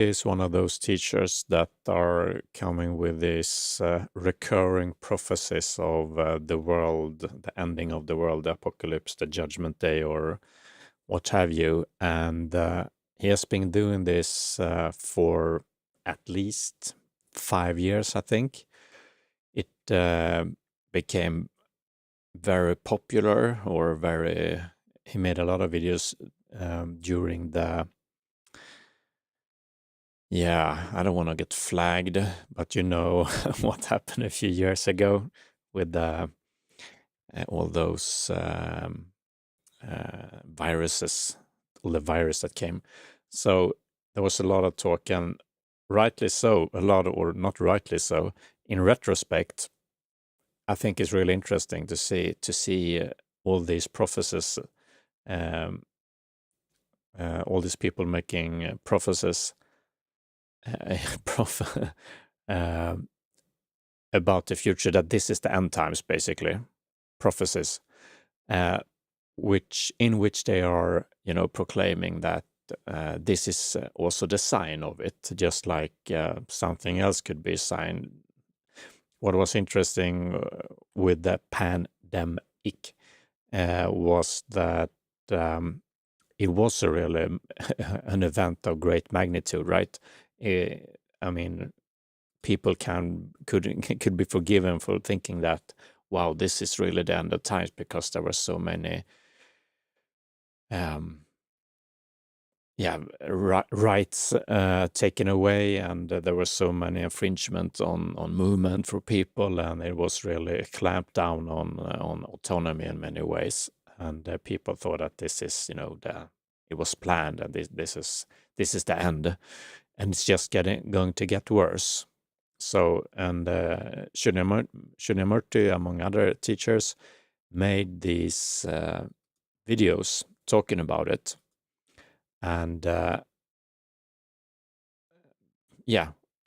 Is one of those teachers that are coming with these recurring prophecies of the world, the ending of the world, the apocalypse, the judgment day, or what have you. And he has been doing this for at least 5 years, I think. It became very popular, or very, he made a lot of videos during the, yeah, I don't want to get flagged, but you know what happened a few years ago with all those viruses, all the virus that came. So there was a lot of talk, and rightly so, a lot, or not rightly so. In retrospect, I think it's really interesting to see all these prophecies, um, all these people making prophecies, prof um, about the future, that this is the end times, basically, prophecies, uh, in which they are, proclaiming that this is also the sign of it, just like something else could be a sign. What was interesting with the pandemic was that it was a really an event of great magnitude, right? I mean, people could be forgiven for thinking that, wow, this is really the end of times, because there were so many rights taken away, and there were so many infringements on movement for people, and it was really clamped down on autonomy in many ways. And people thought that this is, it was planned, and this is the end, and it's just going to get worse. So, and Shunyamurti, among other teachers, made these videos talking about it. And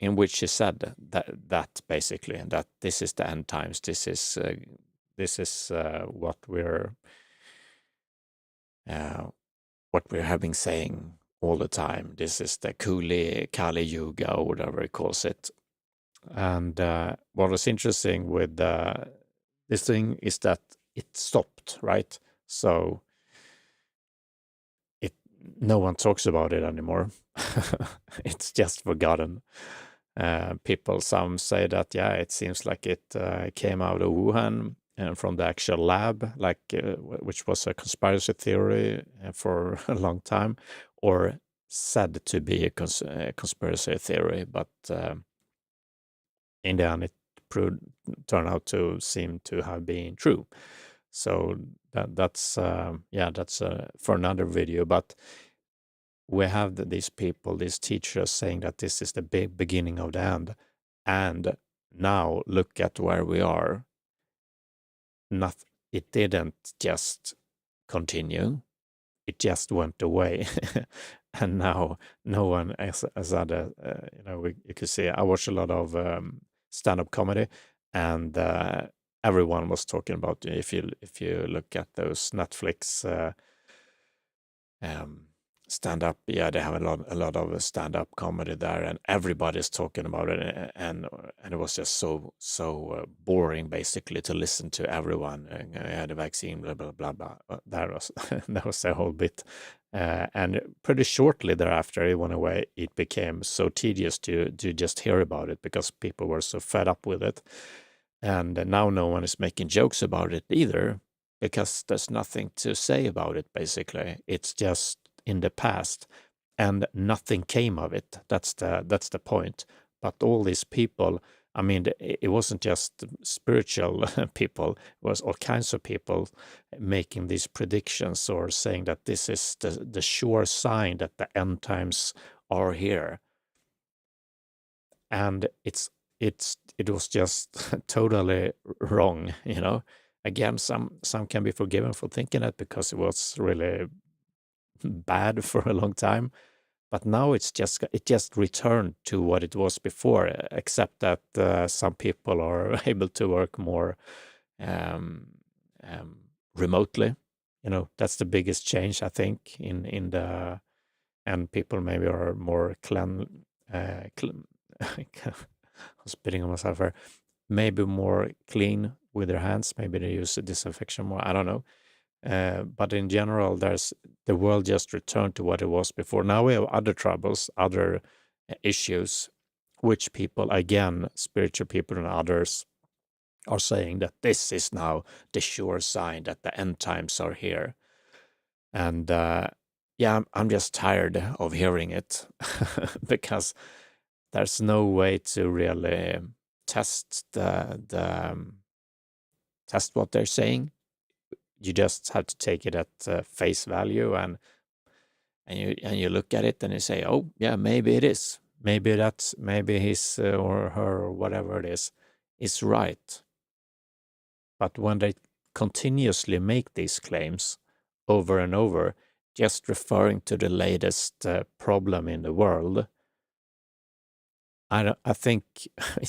in which he said that basically, that this is the end times. This is what we're having saying all the time. This is the Kali Yuga, or whatever he calls it. And what was interesting with this thing is that it stopped, right? So no one talks about it anymore. It's just forgotten. Some say that, it seems like it came out of Wuhan and from the actual lab, like which was a conspiracy theory for a long time, or said to be a conspiracy theory, but in the end it turned out to seem to have been true. So that's for another video. But we have these people, these teachers, saying that this is the big beginning of the end. And now look at where we are. It didn't just continue. It just went away. And now no one, as other, you could see, I watch a lot of stand-up comedy, and everyone was talking about, if you look at those Netflix stand-up, they have a lot of stand-up comedy there, and everybody's talking about it, and it was just so boring, basically, to listen to everyone. The vaccine, blah blah blah blah. That was the whole bit, and pretty shortly thereafter it went away. It became so tedious to just hear about it, because people were so fed up with it, and now no one is making jokes about it either, because there's nothing to say about it. Basically, it's just in the past, and nothing came of it. That's the point. But all these people, I mean, it wasn't just spiritual people, it was all kinds of people making these predictions, or saying that this is the sure sign that the end times are here. And it was just totally wrong, Again, some can be forgiven for thinking that, because it was really bad for a long time. But now it just returned to what it was before, except that some people are able to work more remotely. That's the biggest change, I think, in the and people maybe are more I'm spitting on myself here, maybe more clean with their hands. Maybe they use a disinfection more. I don't know. But in general, the world just returned to what it was before. Now we have other troubles, other issues, which people, again, spiritual people and others, are saying that this is now the sure sign that the end times are here. And yeah, I'm just tired of hearing it because there's no way to really test test what they're saying. You just have to take it at face value, and you look at it and you say, oh yeah, maybe it is. Maybe his or her or whatever it is right. But when they continuously make these claims over and over, just referring to the latest problem in the world, I think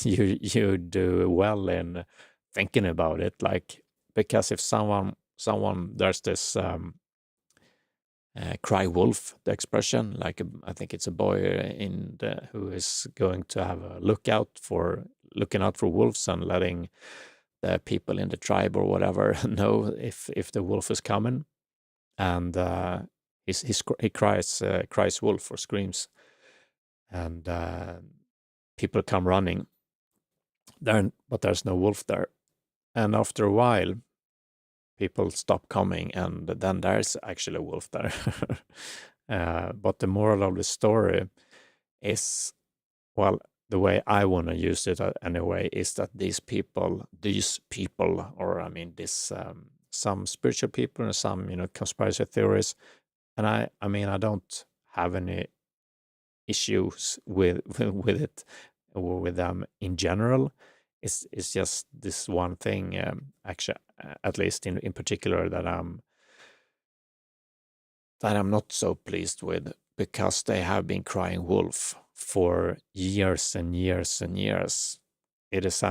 you do well in thinking about it, like, because if someone there's this cry wolf, the expression, like I think it's a boy who is going to have a looking out for wolves and letting the people in the tribe or whatever know if the wolf is coming, and he cries wolf or screams, and people come running there, but there's no wolf there, and after a while people stop coming, and then there's actually a wolf there. But the moral of the story is, well, the way I want to use it anyway, is that these people, or I mean, some spiritual people and some, conspiracy theories, and I mean, I don't have any issues with with it or with them in general. It's just this one thing, actually, at least in particular, that I'm not so pleased with, because they have been crying wolf for years and years and years. It is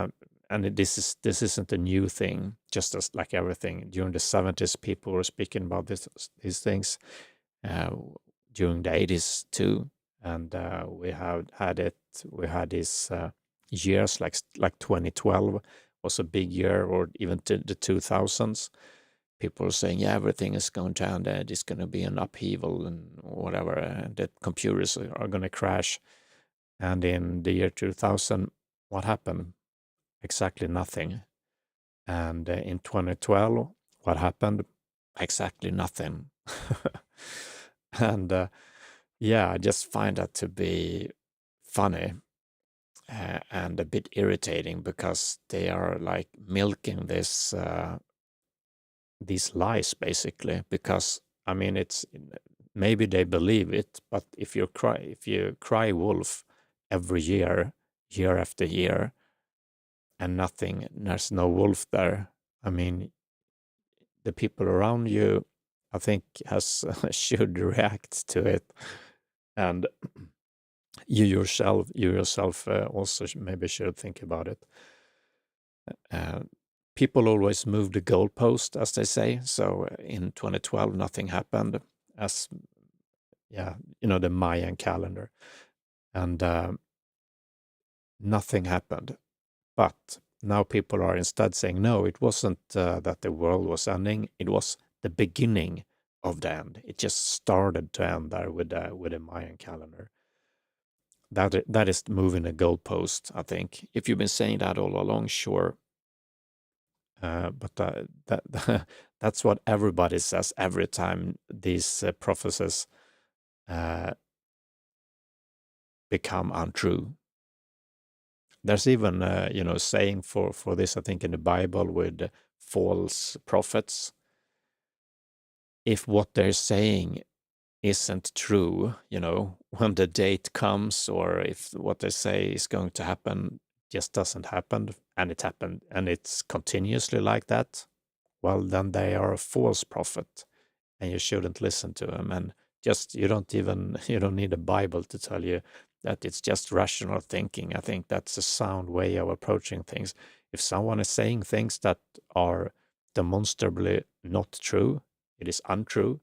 this isn't a new thing. Just as like everything during the 70s, people were speaking about these things. During the 80s too, and we had these years like 2012 was a big year, or even the 2000s. People are saying, yeah, everything is going to end, and it's going to be an upheaval and whatever, and that computers are going to crash. And in the year 2000, what happened? Exactly nothing. And in 2012, what happened? Exactly nothing. And yeah, I just find that to be funny and a bit irritating, because they are like milking these lies basically. Because I mean, it's maybe they believe it, but if you cry wolf every year after year, and there's no wolf there, I mean, the people around you, I think, should react to it, and you yourself also maybe should think about it. People always move the goalpost, as they say. So in 2012, nothing happened, as the Mayan calendar, and nothing happened. But now people are instead saying, no, it wasn't that the world was ending; it was the beginning of the end. It just started to end there with the Mayan calendar. That is moving the goalpost, I think. If you've been saying that all along, sure. But that's what everybody says every time these prophecies become untrue. There's even saying for this, I think, in the Bible, with false prophets. If what they're saying isn't true, when the date comes, or if what they say is going to happen just doesn't happen, and it happened, and it's continuously like that, well, then they are a false prophet, and you shouldn't listen to them. And just you don't need a Bible to tell you that. It's just rational thinking. I think that's a sound way of approaching things. If someone is saying things that are demonstrably not true, it is untrue.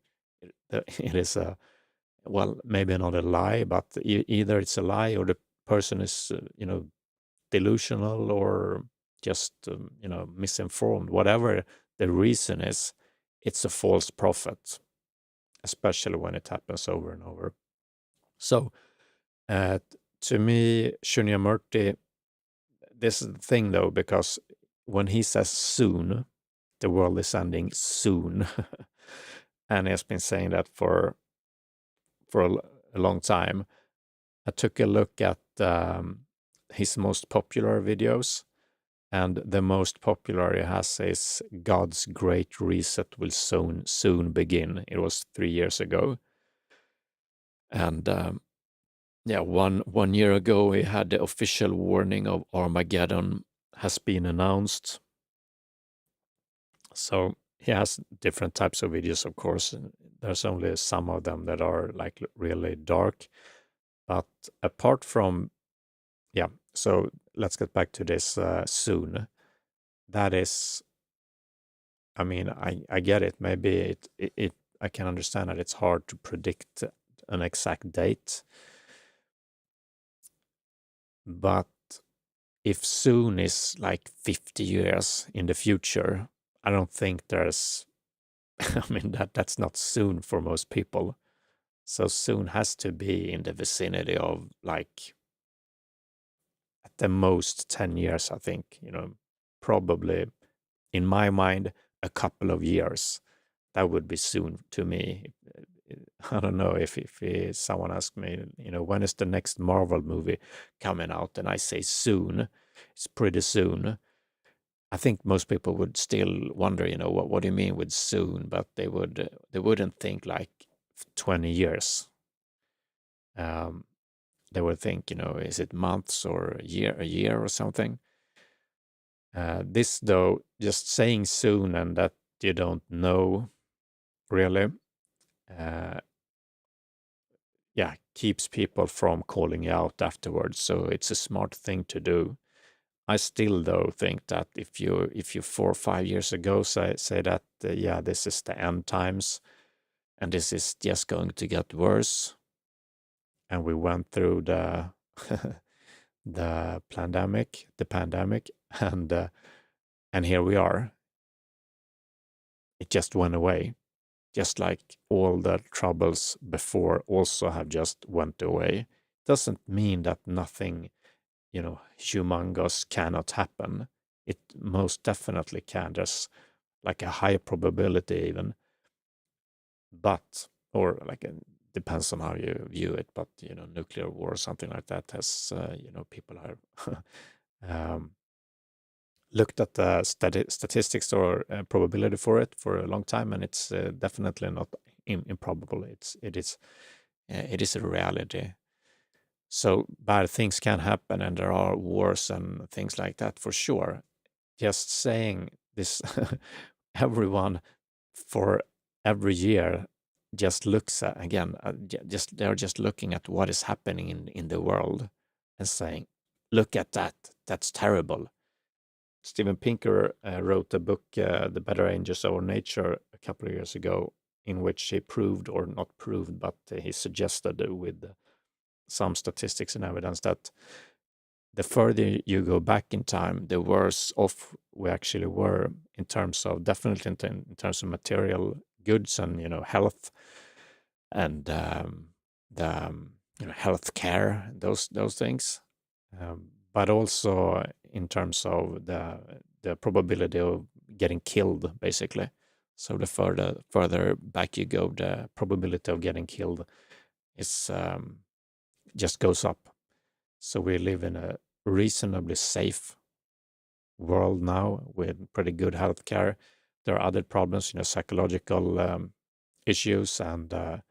It is well, maybe not a lie, but either it's a lie or the person is, delusional or just, misinformed. Whatever the reason is, it's a false prophet, especially when it happens over and over. So, to me, Shunyamurti, this is the thing though, because when he says soon, the world is ending soon, and he has been saying that for a long time. I took a look at his most popular videos, and the most popular he has is God's Great Reset will soon begin. It was 3 years ago. And yeah, one year ago, he had the official warning of Armageddon has been announced. So he has different types of videos, of course. And there's only some of them that are like really dark. But apart from, yeah, so let's get back to this soon. That is, I mean, I get it. Maybe I can understand that it's hard to predict an exact date. But if soon is like 50 years in the future, I don't think there's, I mean, that's not soon for most people. So soon has to be in the vicinity of like at the most 10 years, I think, probably in my mind, a couple of years. That would be soon to me. I don't know if someone asked me, when is the next Marvel movie coming out? And I say soon. It's pretty soon. I think most people would still wonder, what do you mean with soon? But they wouldn't think like 20 years. They would think, is it months or a year or something? This, though, just saying soon and that you don't know really, keeps people from calling you out afterwards. So it's a smart thing to do. I still, though, think that if you 4 or 5 years ago say that, this is the end times and this is just going to get worse, and we went through the the pandemic, and here we are. It just went away, just like all the troubles before also have just went away. Doesn't mean that nothing, humongous cannot happen. It most definitely can. There's like a high probability even, but, or like, depends on how you view it, but, nuclear war or something like that has, people have looked at the statistics or probability for it for a long time, and it's definitely not improbable. It is a reality. So bad things can happen, and there are wars and things like that for sure. Just saying this, everyone for every year just looks at, again, they're just looking at what is happening in the world and saying, look at that, that's terrible. Steven Pinker wrote a book, The Better Angels of Our Nature, a couple of years ago, in which he proved, or not proved, but he suggested with some statistics and evidence that the further you go back in time, the worse off we actually were in terms of, definitely in terms of material goods and, health and the health care, those things. But also in terms of the probability of getting killed, basically. So the further back you go, the probability of getting killed is just goes up. So we live in a reasonably safe world now with pretty good healthcare. There are other problems, psychological issues and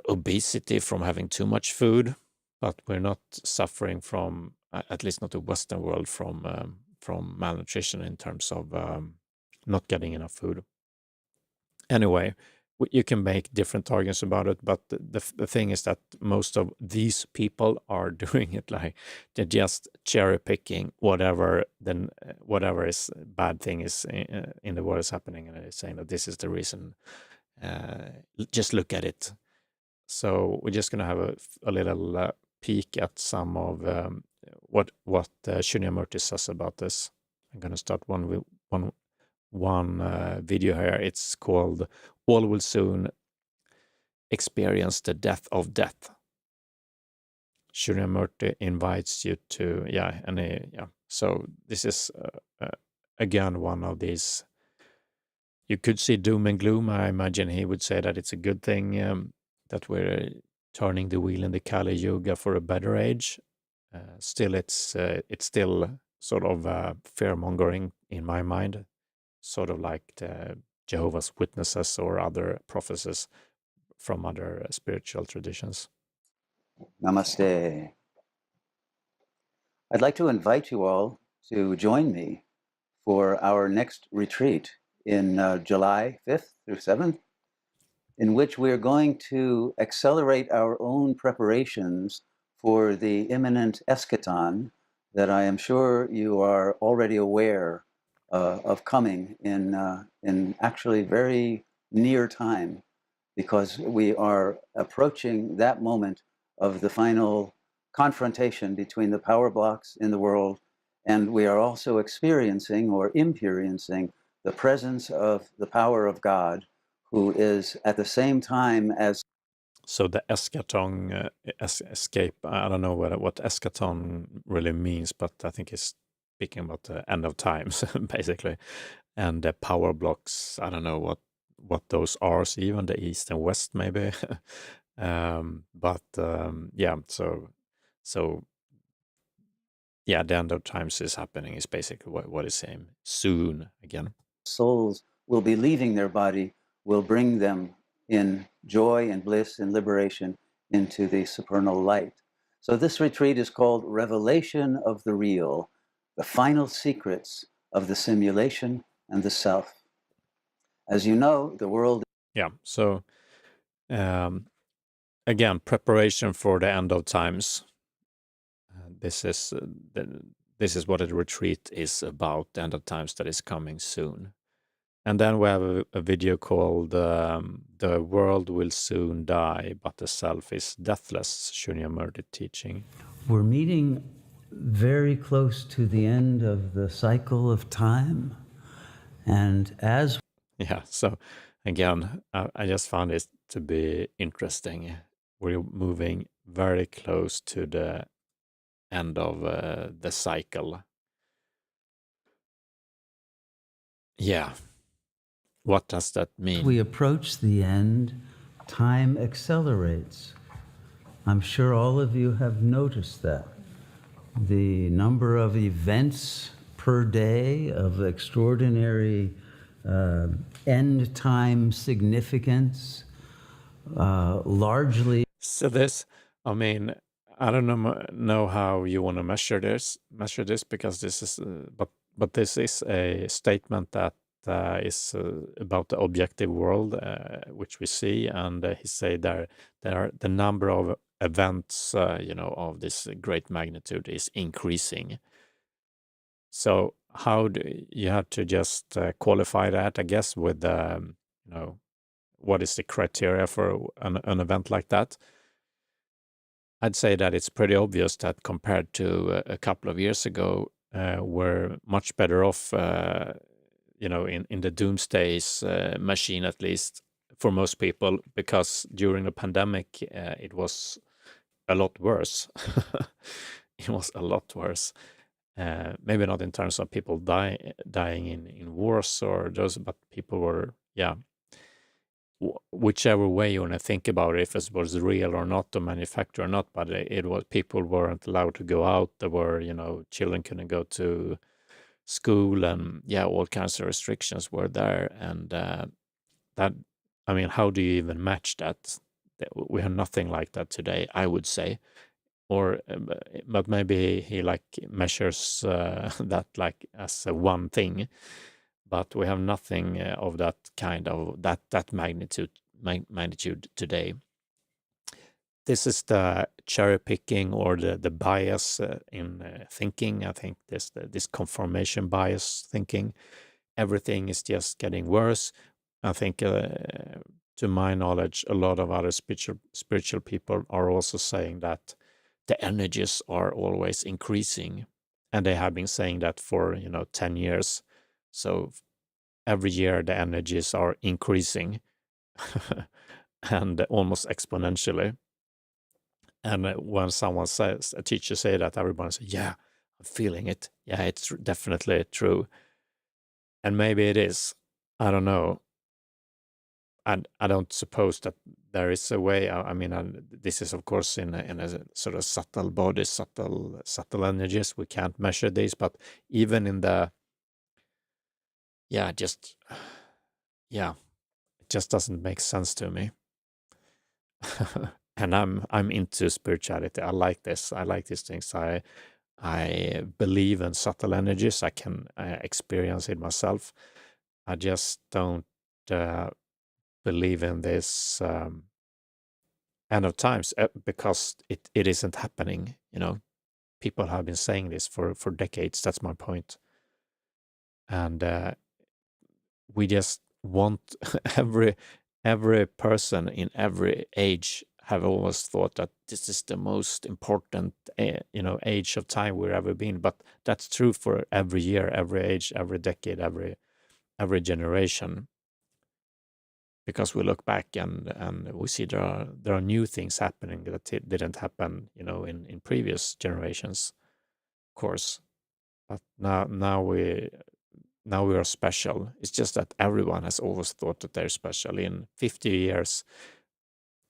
obesity from having too much food, but we're not suffering from, at least not the Western world, from malnutrition in terms of not getting enough food. Anyway, you can make different arguments about it, but the thing is that most of these people are doing it like they're just cherry picking whatever is bad thing is in the world is happening, and they're saying that this is the reason. Just look at it. So we're just going to have a little peek at some of what Shunyamurti says about this. I'm going to start one video here. It's called "All Will Soon Experience the Death of Death." Shunyamurti invites you to, So this is again one of these. You could see doom and gloom. I imagine he would say that it's a good thing that we're turning the wheel in the Kali Yuga for a better age. Still, it's still sort of fear-mongering in my mind, sort of like the Jehovah's Witnesses or other prophecies from other spiritual traditions. Namaste. I'd like to invite you all to join me for our next retreat in July 5th through 7th, in which we're going to accelerate our own preparations for the imminent eschaton that I am sure you are already aware of coming in actually very near time, because we are approaching that moment of the final confrontation between the power blocks in the world, and we are also experiencing or imperiencing the presence of the power of God, who is at the same time as... So the eschaton escape, I don't know what eschaton really means, but I think it's speaking about the end of times, basically. And the power blocks, I don't know what those are, so even the east and west maybe. The end of times is happening is basically what is saying soon again. Souls will be leaving their body, will bring them in joy and bliss and liberation into the supernal light. So this retreat is called Revelation of the Real, the final secrets of the simulation and the self. As you know, the world... Yeah, so again, preparation for the end of times. This is what a retreat is about, the end of times that is coming soon. And then we have a video called "The World Will Soon Die, but the Self is Deathless," Shunyamurti teaching. We're meeting very close to the end of the cycle of time. And as... Yeah, so again, I just found it to be interesting. We're moving very close to the end of the cycle. Yeah. What does that mean? we approach the end, time accelerates. I'm sure all of you have noticed that. The number of events per day of extraordinary end time significance, largely... So this, I mean, I don't know how you want to measure this because this is, but this is a statement that is about the objective world which we see, and he say there are the number of events, of this great magnitude is increasing. So how do you have to just qualify that, I guess, with what is the criteria for an event like that? I'd say that it's pretty obvious that compared to a couple of years ago, we're much better off, in the doomsday's machine, at least for most people, because during the pandemic, it was a lot worse. It was a lot worse. Maybe not in terms of people dying in wars or those, but people were, whichever way you want to think about it, if it was real or not, or manufactured or not, but it was, people weren't allowed to go out. There were, children couldn't go to school, and all kinds of restrictions were there. And that, I mean, how do you even match that? We have nothing like that today, I would say. Or, but maybe he measures that as a one thing. But we have nothing of that kind of that magnitude today. This is the cherry picking or the bias in thinking. I think this confirmation bias thinking. Everything is just getting worse. I think to my knowledge, a lot of other spiritual people are also saying that the energies are always increasing, and they have been saying that for 10 years. So every year the energies are increasing and almost exponentially. And when someone says, a teacher say that, everyone says, yeah, I'm feeling it. Yeah, it's definitely true. And maybe it is. I don't know. And I don't suppose that there is a way. I mean, this is of course in a sort of subtle body, subtle energies. We can't measure these, but even in the it just doesn't make sense to me. And I'm into spirituality. I like this. I like these things. I believe in subtle energies. I can experience it myself. I just don't believe in this end of times because it isn't happening. People have been saying this for decades. That's my point. And we just want every person in every age have always thought that this is the most important age of time we've ever been. But that's true for every year, every age, every decade, every generation. Because we look back and we see there are new things happening that didn't happen, in previous generations, of course. But now we are special. It's just that everyone has always thought that they're special. In 50 years,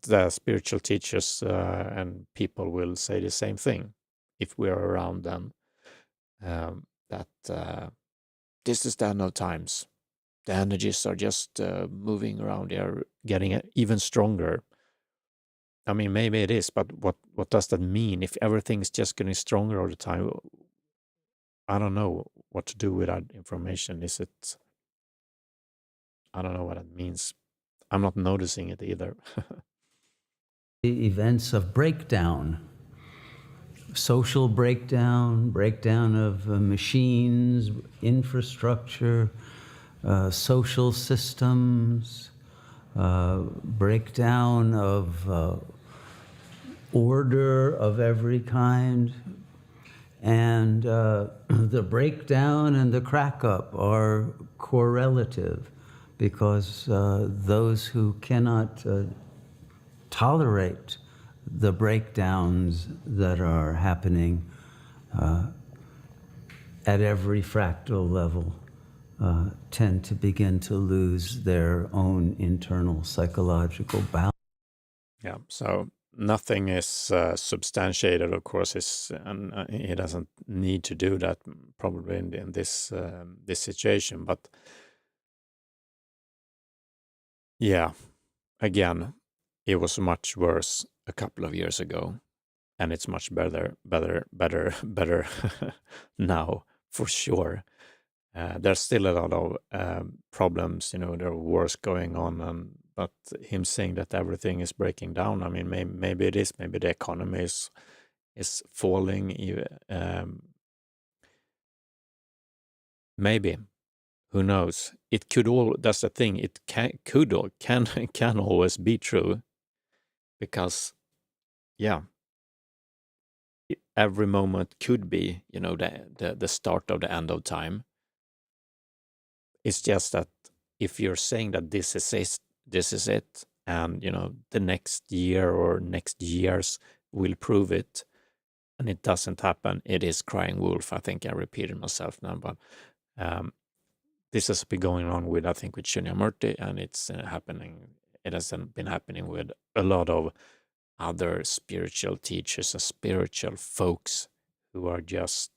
the spiritual teachers and people will say the same thing if we are around then. That this is the end of times. The energies are just moving around. They are getting even stronger. I mean, maybe it is, but what does that mean? If everything is just getting stronger all the time, I don't know what to do with that information. I don't know what it means. I'm not noticing it either. The events of breakdown, social breakdown of machines, infrastructure, social systems, breakdown of order of every kind, and the breakdown and the crack up are correlative, because those who cannot tolerate the breakdowns that are happening at every fractal level tend to begin to lose their own internal psychological balance. Yeah, so nothing is substantiated, of course, and he doesn't need to do that probably in this situation. But yeah, again, it was much worse a couple of years ago, and it's much better now, for sure. There's still a lot of problems, there are wars going on, but him saying that everything is breaking down, I mean, maybe it is, maybe the economy is falling, maybe, who knows? It could that's the thing, it can always be true, because, yeah, every moment could be, the start of the end of time. It's just that if you're saying that this is it, and the next year or next years will prove it, and it doesn't happen, it is crying wolf. I think I repeated myself now, but this has been going on with Shunyamurti, and it's happening. It has been happening with a lot of other spiritual teachers and spiritual folks who are just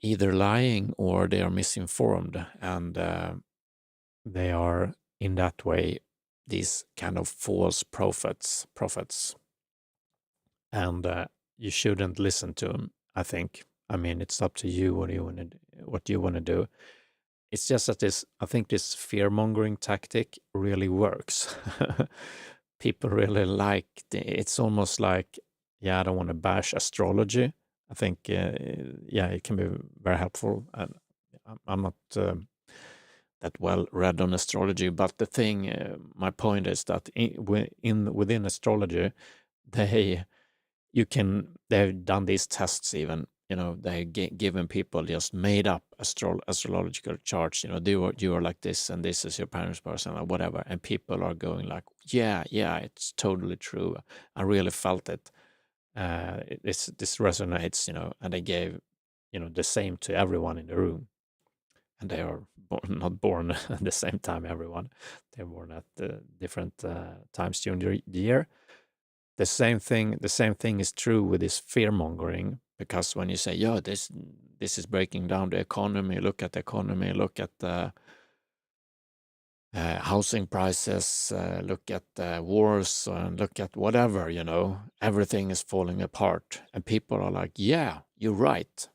either lying or they are misinformed, and they are in that way these kind of false prophets, and you shouldn't listen to them. I think. I mean, it's up to you what you want to do. It's just that this fear mongering tactic really works. People really like it's almost like, I don't want to bash astrology. I think, it can be very helpful. I'm not that well read on astrology. But the thing, my point is that within astrology, they've done these tests even. They've given people just made up astrological charts. You are like this, and this is your parents' person, or whatever. And people are going like, yeah, it's totally true. I really felt it. This resonates, and they gave, the same to everyone in the room. And they are not born at the same time, everyone. They're born at different times during the year. The same thing is true with this fear mongering, because when you say, this is breaking down the economy, look at the economy, look at the housing prices, look at wars, and look at whatever, everything is falling apart. And people are like, yeah, you're right.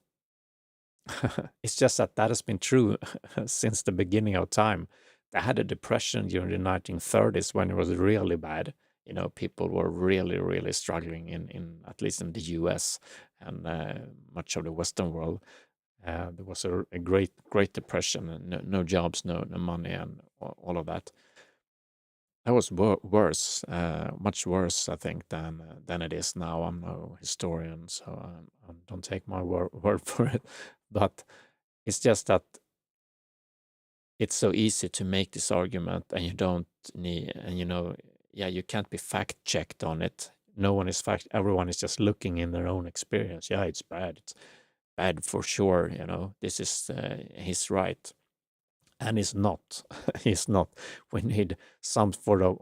It's just that has been true since the beginning of time. They had a depression during the 1930s when it was really bad. People were really, really struggling in at least in the US and much of the Western world. There was a great depression, and no jobs, no money, and all of that. That was worse, much worse, I think, than it is now. I'm no historian, so don't take my word for it. But it's just that it's so easy to make this argument, and you don't need, and you can't be fact checked on it. No one is everyone is just looking in their own experience. Yeah, it's bad. It's bad for sure. This is he's right. And it's not. It's not. We need some sort of,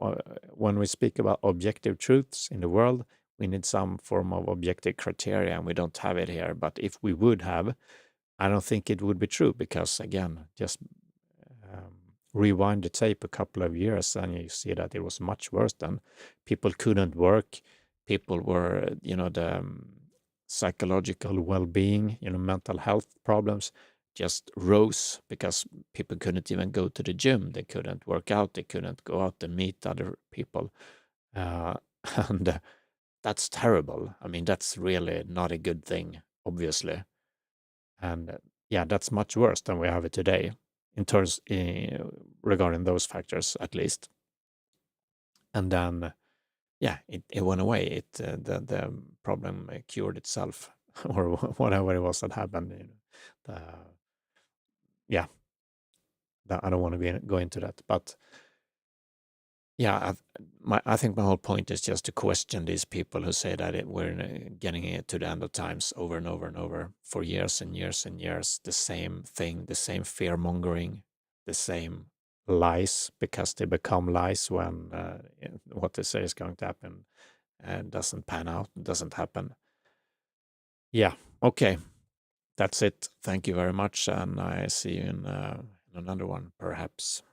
when we speak about objective truths in the world, we need some form of objective criteria, and we don't have it here. But if we would have, I don't think it would be true, because, again, just rewind the tape a couple of years and you see that it was much worse than. People couldn't work. People were, the psychological well-being, mental health problems just rose because people couldn't even go to the gym. They couldn't work out. They couldn't go out and meet other people. And that's terrible. I mean, that's really not a good thing, obviously. And that's much worse than we have it today in terms regarding those factors, at least. And then, it went away. The problem cured itself, or whatever it was that happened. I don't want to go into that, but I think my whole point is just to question these people who say that we're getting to the end of times over and over and over for years and years and years. The same thing, the same fear mongering, the same lies, because they become lies when what they say is going to happen doesn't pan out, doesn't happen. Okay. That's it. Thank you very much, and I see you in another one, perhaps.